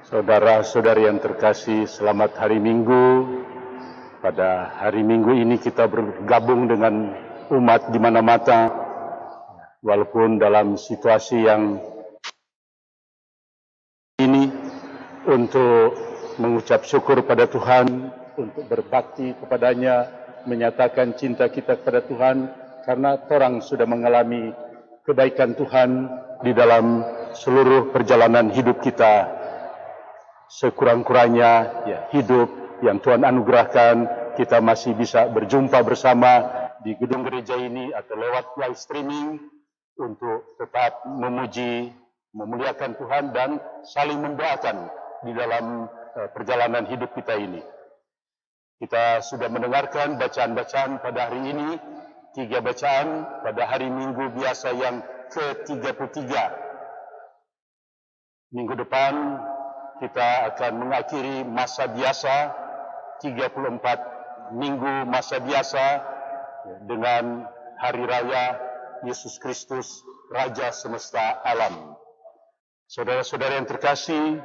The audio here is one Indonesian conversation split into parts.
Saudara-saudari yang terkasih, selamat hari Minggu. Pada hari Minggu ini kita bergabung dengan umat di mana-mana, walaupun dalam situasi yang ini, untuk mengucap syukur pada Tuhan, untuk berbakti kepadanya, menyatakan cinta kita kepada Tuhan, karena orang sudah mengalami kebaikan Tuhan di dalam seluruh perjalanan hidup kita. Sekurang-kurangnya hidup yang Tuhan anugerahkan, kita masih bisa berjumpa bersama di gedung gereja ini atau lewat live streaming untuk tetap memuji, memuliakan Tuhan dan saling mendoakan di dalam perjalanan hidup kita ini. Kita sudah mendengarkan bacaan-bacaan pada hari ini, 3 bacaan pada hari Minggu biasa yang ke-33. Minggu depan kita akan mengakhiri masa biasa, 34 minggu masa biasa dengan Hari Raya Yesus Kristus, Raja Semesta Alam. Saudara-saudara yang terkasih,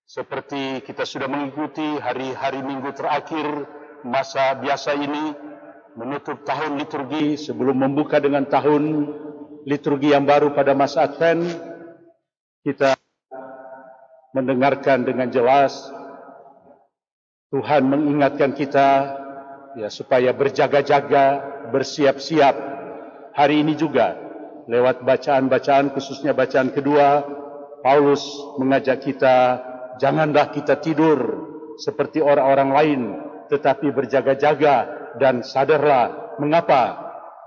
seperti kita sudah mengikuti hari-hari minggu terakhir masa biasa ini, menutup tahun liturgi sebelum membuka dengan tahun liturgi yang baru pada masa Advent, kita mendengarkan dengan jelas Tuhan mengingatkan kita supaya berjaga-jaga, bersiap-siap. Hari ini juga lewat bacaan-bacaan, khususnya bacaan kedua, Paulus mengajak kita, janganlah kita tidur seperti orang-orang lain, tetapi berjaga-jaga dan sadarlah. Mengapa?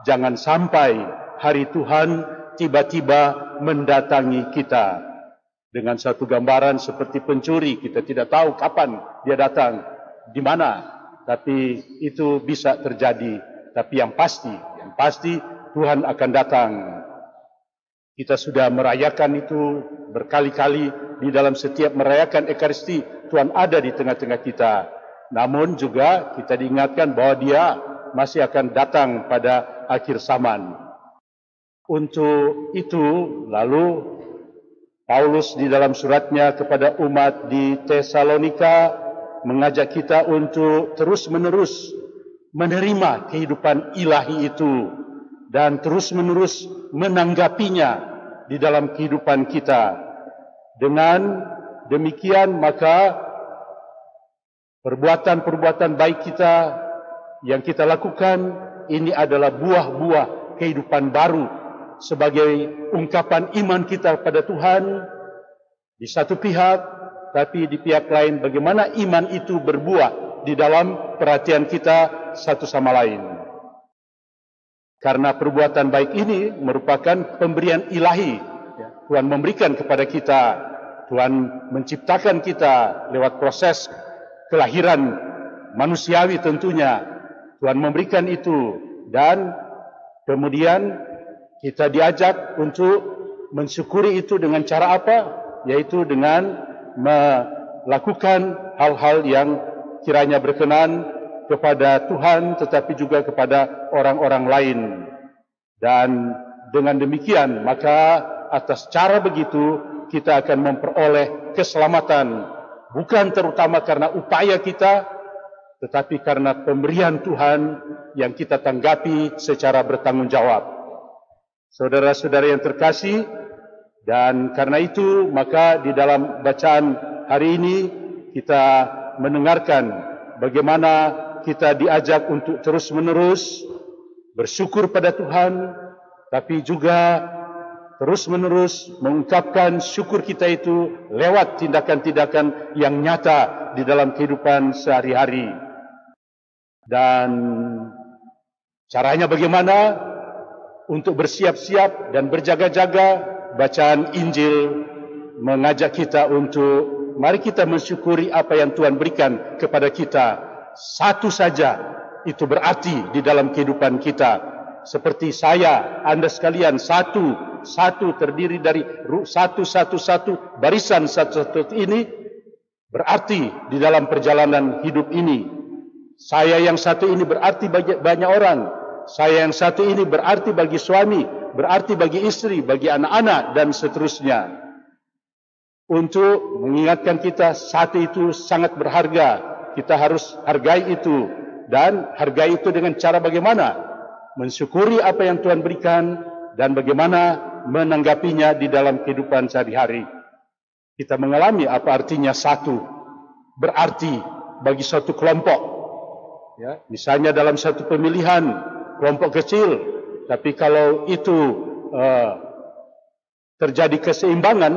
Jangan sampai hari Tuhan tiba-tiba mendatangi kita. Dengan satu gambaran seperti pencuri, kita tidak tahu kapan dia datang, di mana, tapi itu bisa terjadi. Tapi yang pasti Tuhan akan datang. Kita sudah merayakan itu berkali-kali di dalam setiap merayakan Ekaristi, Tuhan ada di tengah-tengah kita. Namun juga kita diingatkan bahwa dia masih akan datang pada akhir zaman. Untuk itu, lalu Paulus di dalam suratnya kepada umat di Tesalonika mengajak kita untuk terus-menerus menerima kehidupan ilahi itu dan terus-menerus menanggapinya di dalam kehidupan kita. Dengan demikian maka perbuatan-perbuatan baik kita yang kita lakukan ini adalah buah-buah kehidupan baru sebagai ungkapan iman kita pada Tuhan di satu pihak, tapi di pihak lain bagaimana iman itu berbuah di dalam perhatian kita satu sama lain. Karena perbuatan baik ini merupakan pemberian ilahi. Tuhan memberikan kepada kita, Tuhan menciptakan kita lewat proses kelahiran manusiawi tentunya. Tuhan memberikan itu dan kemudian kita diajak untuk mensyukuri itu dengan cara apa? Yaitu dengan melakukan hal-hal yang kiranya berkenan kepada Tuhan tetapi juga kepada orang-orang lain. Dan dengan demikian maka atas cara begitu kita akan memperoleh keselamatan. Bukan terutama karena upaya kita, tetapi karena pemberian Tuhan yang kita tanggapi secara bertanggung jawab. Saudara-saudara yang terkasih, dan karena itu maka di dalam bacaan hari ini kita mendengarkan bagaimana kita diajak untuk terus-menerus bersyukur pada Tuhan, tapi juga terus-menerus mengungkapkan syukur kita itu lewat tindakan-tindakan yang nyata di dalam kehidupan sehari-hari. Dan caranya bagaimana? Untuk bersiap-siap dan berjaga-jaga, bacaan Injil mengajak kita untuk mari kita mensyukuri apa yang Tuhan berikan kepada kita. Satu saja itu berarti di dalam kehidupan kita. Seperti saya, Anda sekalian, satu terdiri dari satu barisan satu ini berarti di dalam perjalanan hidup ini. Saya yang satu ini berarti bagi banyak orang. Saya yang satu ini berarti bagi suami, berarti bagi istri, bagi anak-anak, dan seterusnya. untuk mengingatkan kita satu itu sangat berharga. Kita harus hargai itu, dan hargai itu dengan cara bagaimana? Mensyukuri apa yang Tuhan berikan dan bagaimana menanggapinya di dalam kehidupan sehari-hari. Kita mengalami apa artinya satu, berarti bagi suatu kelompok. Ya, misalnya dalam satu pemilihan kelompok kecil, tapi kalau itu terjadi keseimbangan,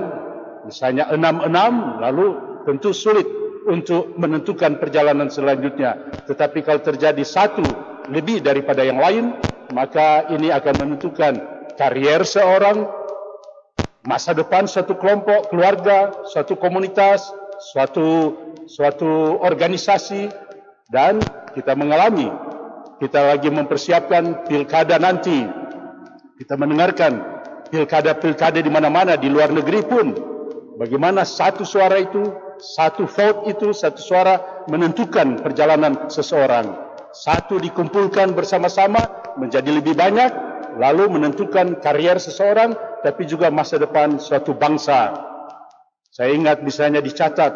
misalnya 6-6, lalu tentu sulit untuk menentukan perjalanan selanjutnya. Tetapi kalau terjadi satu lebih daripada yang lain, maka ini akan menentukan karier seorang, masa depan suatu kelompok, keluarga, suatu komunitas, suatu organisasi. Dan kita mengalami, kita lagi mempersiapkan pilkada nanti. Kita mendengarkan pilkada-pilkada di mana-mana, di luar negeri pun. Bagaimana satu suara itu, satu vote itu, satu suara menentukan perjalanan seseorang. Satu dikumpulkan bersama-sama menjadi lebih banyak, lalu menentukan karier seseorang, tapi juga masa depan suatu bangsa. Saya ingat misalnya dicatat,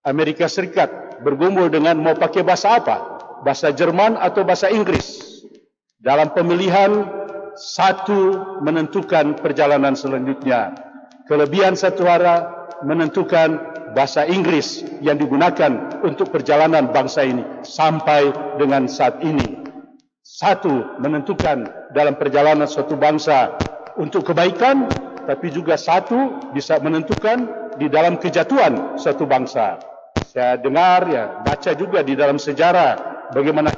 Amerika Serikat bergumul dengan mau pakai bahasa apa? Bahasa Jerman atau bahasa Inggris. Dalam pemilihan, satu menentukan perjalanan selanjutnya. Kelebihan satu suara menentukan bahasa Inggris yang digunakan untuk perjalanan bangsa ini sampai dengan saat ini. Satu menentukan dalam perjalanan suatu bangsa untuk kebaikan, tapi juga satu bisa menentukan di dalam kejatuhan suatu bangsa. Saya dengar, baca juga di dalam sejarah bagaimana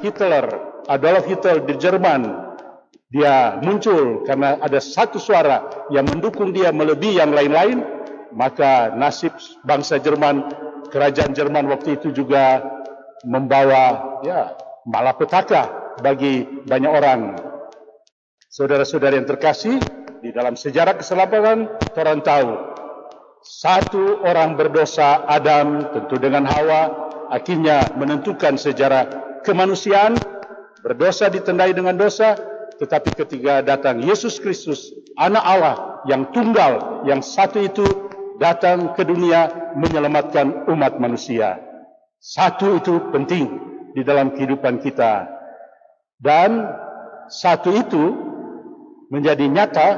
Adolf Hitler di Jerman, dia muncul karena ada satu suara yang mendukung dia melebihi yang lain-lain, maka nasib bangsa Jerman, kerajaan Jerman waktu itu juga membawa malapetaka bagi banyak orang. Saudara-saudara yang terkasih, di dalam sejarah keselamatan, orang tahu satu orang berdosa, Adam, tentu dengan Hawa, akhirnya menentukan sejarah kemanusiaan. Berdosa ditandai dengan dosa, tetapi ketika datang Yesus Kristus, anak Allah yang tunggal, yang satu itu datang ke dunia menyelamatkan umat manusia. Satu itu penting di dalam kehidupan kita. Dan satu itu menjadi nyata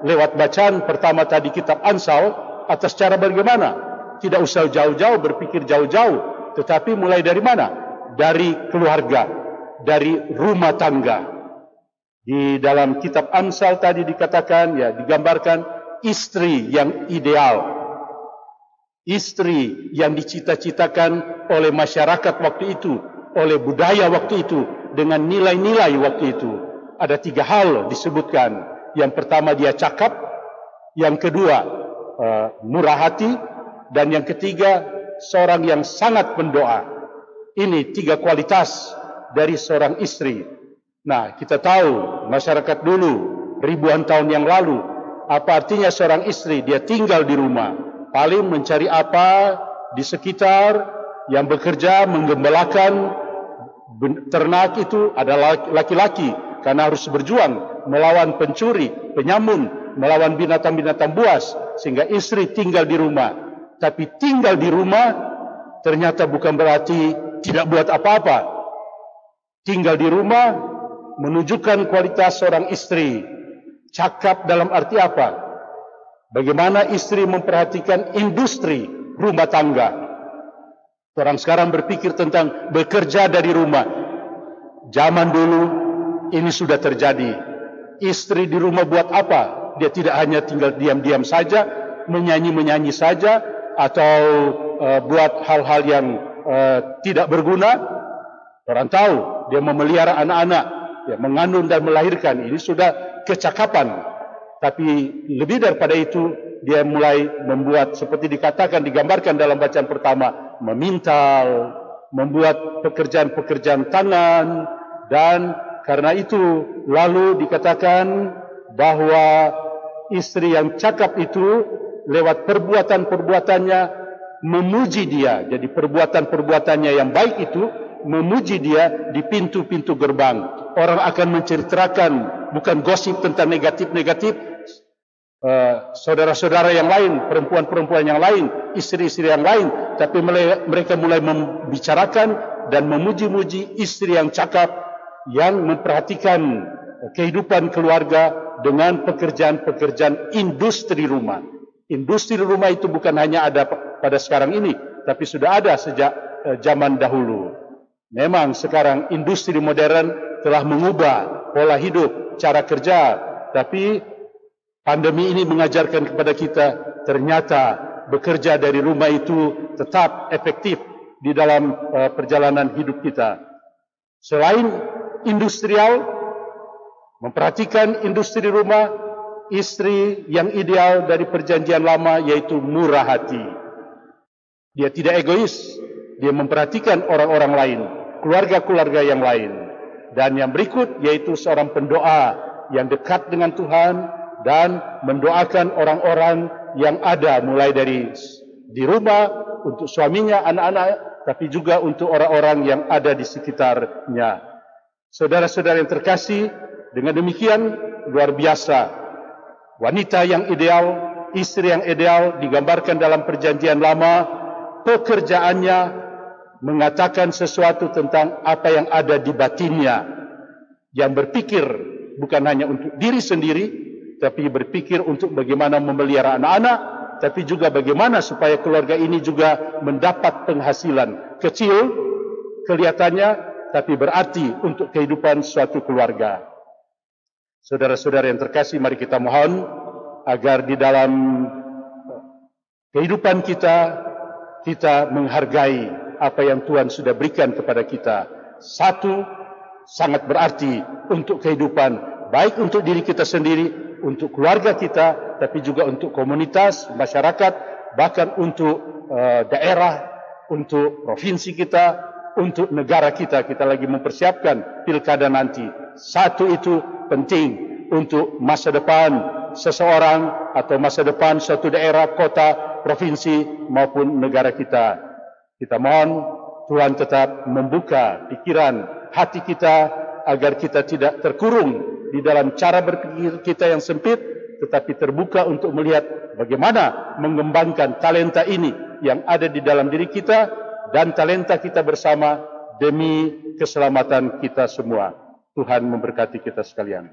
lewat bacaan pertama tadi kitab Amsal. Atas cara bagaimana? Tidak usah jauh-jauh, berpikir jauh-jauh, tetapi mulai dari mana? Dari keluarga, dari rumah tangga. Di dalam kitab Amsal tadi dikatakan, digambarkan istri yang ideal. Istri yang dicita-citakan oleh masyarakat waktu itu, oleh budaya waktu itu, dengan nilai-nilai waktu itu. Ada 3 hal disebutkan. Yang pertama, dia cakap. Yang kedua, murah hati. Dan yang ketiga, seorang yang sangat mendoa. Ini 3 kualitas dari seorang istri. Nah, kita tahu masyarakat dulu ribuan tahun yang lalu, apa artinya seorang istri? Dia tinggal di rumah, paling mencari apa di sekitar, yang bekerja menggembalakan ternak itu adalah laki-laki, karena harus berjuang melawan pencuri, penyamun, melawan binatang-binatang buas, sehingga istri tinggal di rumah. Tapi tinggal di rumah ternyata bukan berarti tidak buat apa-apa. Tinggal di rumah menunjukkan kualitas seorang istri. Cakap dalam arti apa? Bagaimana istri memperhatikan industri rumah tangga. Orang sekarang berpikir tentang bekerja dari rumah. Zaman dulu ini sudah terjadi. Istri di rumah buat apa? Dia tidak hanya tinggal diam-diam saja, menyanyi-menyanyi saja, atau buat hal-hal yang tidak berguna. Orang tahu dia memelihara anak-anak, mengandung dan melahirkan. Ini sudah kecakapan. Tapi lebih daripada itu, dia mulai membuat seperti dikatakan, digambarkan dalam bacaan pertama, memintal, membuat pekerjaan-pekerjaan tangan. Dan karena itu lalu dikatakan bahwa istri yang cakap itu lewat perbuatan-perbuatannya memuji dia. Jadi perbuatan-perbuatannya yang baik itu memuji dia di pintu-pintu gerbang. Orang akan menceritakan, bukan gosip tentang negatif-negatif, saudara-saudara yang lain, perempuan-perempuan yang lain, istri-istri yang lain, tapi mereka mulai membicarakan dan memuji-muji istri yang cakap, yang memperhatikan kehidupan keluarga dengan pekerjaan-pekerjaan industri rumah. Industri rumah itu bukan hanya ada pada sekarang ini, tapi sudah ada sejak zaman dahulu. Memang sekarang industri modern telah mengubah pola hidup, cara kerja, tapi pandemi ini mengajarkan kepada kita ternyata bekerja dari rumah itu tetap efektif di dalam perjalanan hidup kita. Selain industrial, memperhatikan industri rumah, istri yang ideal dari perjanjian lama yaitu murah hati. Dia tidak egois, dia memperhatikan orang-orang lain, keluarga-keluarga yang lain. Dan yang berikut yaitu seorang pendoa yang dekat dengan Tuhan dan mendoakan orang-orang yang ada mulai dari di rumah, untuk suaminya, anak-anak, tapi juga untuk orang-orang yang ada di sekitarnya. Saudara-saudara yang terkasih, dengan demikian luar biasa. Wanita yang ideal, istri yang ideal digambarkan dalam perjanjian lama, pekerjaannya mengatakan sesuatu tentang apa yang ada di batinnya, yang berpikir bukan hanya untuk diri sendiri, tapi berpikir untuk bagaimana memelihara anak-anak, tapi juga bagaimana supaya keluarga ini juga mendapat penghasilan kecil kelihatannya, tapi berarti untuk kehidupan suatu keluarga. Saudara-saudara yang terkasih, mari kita mohon agar di dalam kehidupan kita menghargai apa yang Tuhan sudah berikan kepada kita. Satu, sangat berarti untuk kehidupan, baik untuk diri kita sendiri, untuk keluarga kita, tapi juga untuk komunitas, masyarakat, bahkan untuk daerah, untuk provinsi kita, untuk negara kita. Kita lagi mempersiapkan pilkada nanti. Satu itu penting untuk masa depan seseorang atau masa depan suatu daerah, kota, provinsi maupun negara kita. Kita mohon Tuhan tetap membuka pikiran hati kita agar kita tidak terkurung di dalam cara berpikir kita yang sempit, tetapi terbuka untuk melihat bagaimana mengembangkan talenta ini yang ada di dalam diri kita dan talenta kita bersama demi keselamatan kita semua. Tuhan memberkati kita sekalian.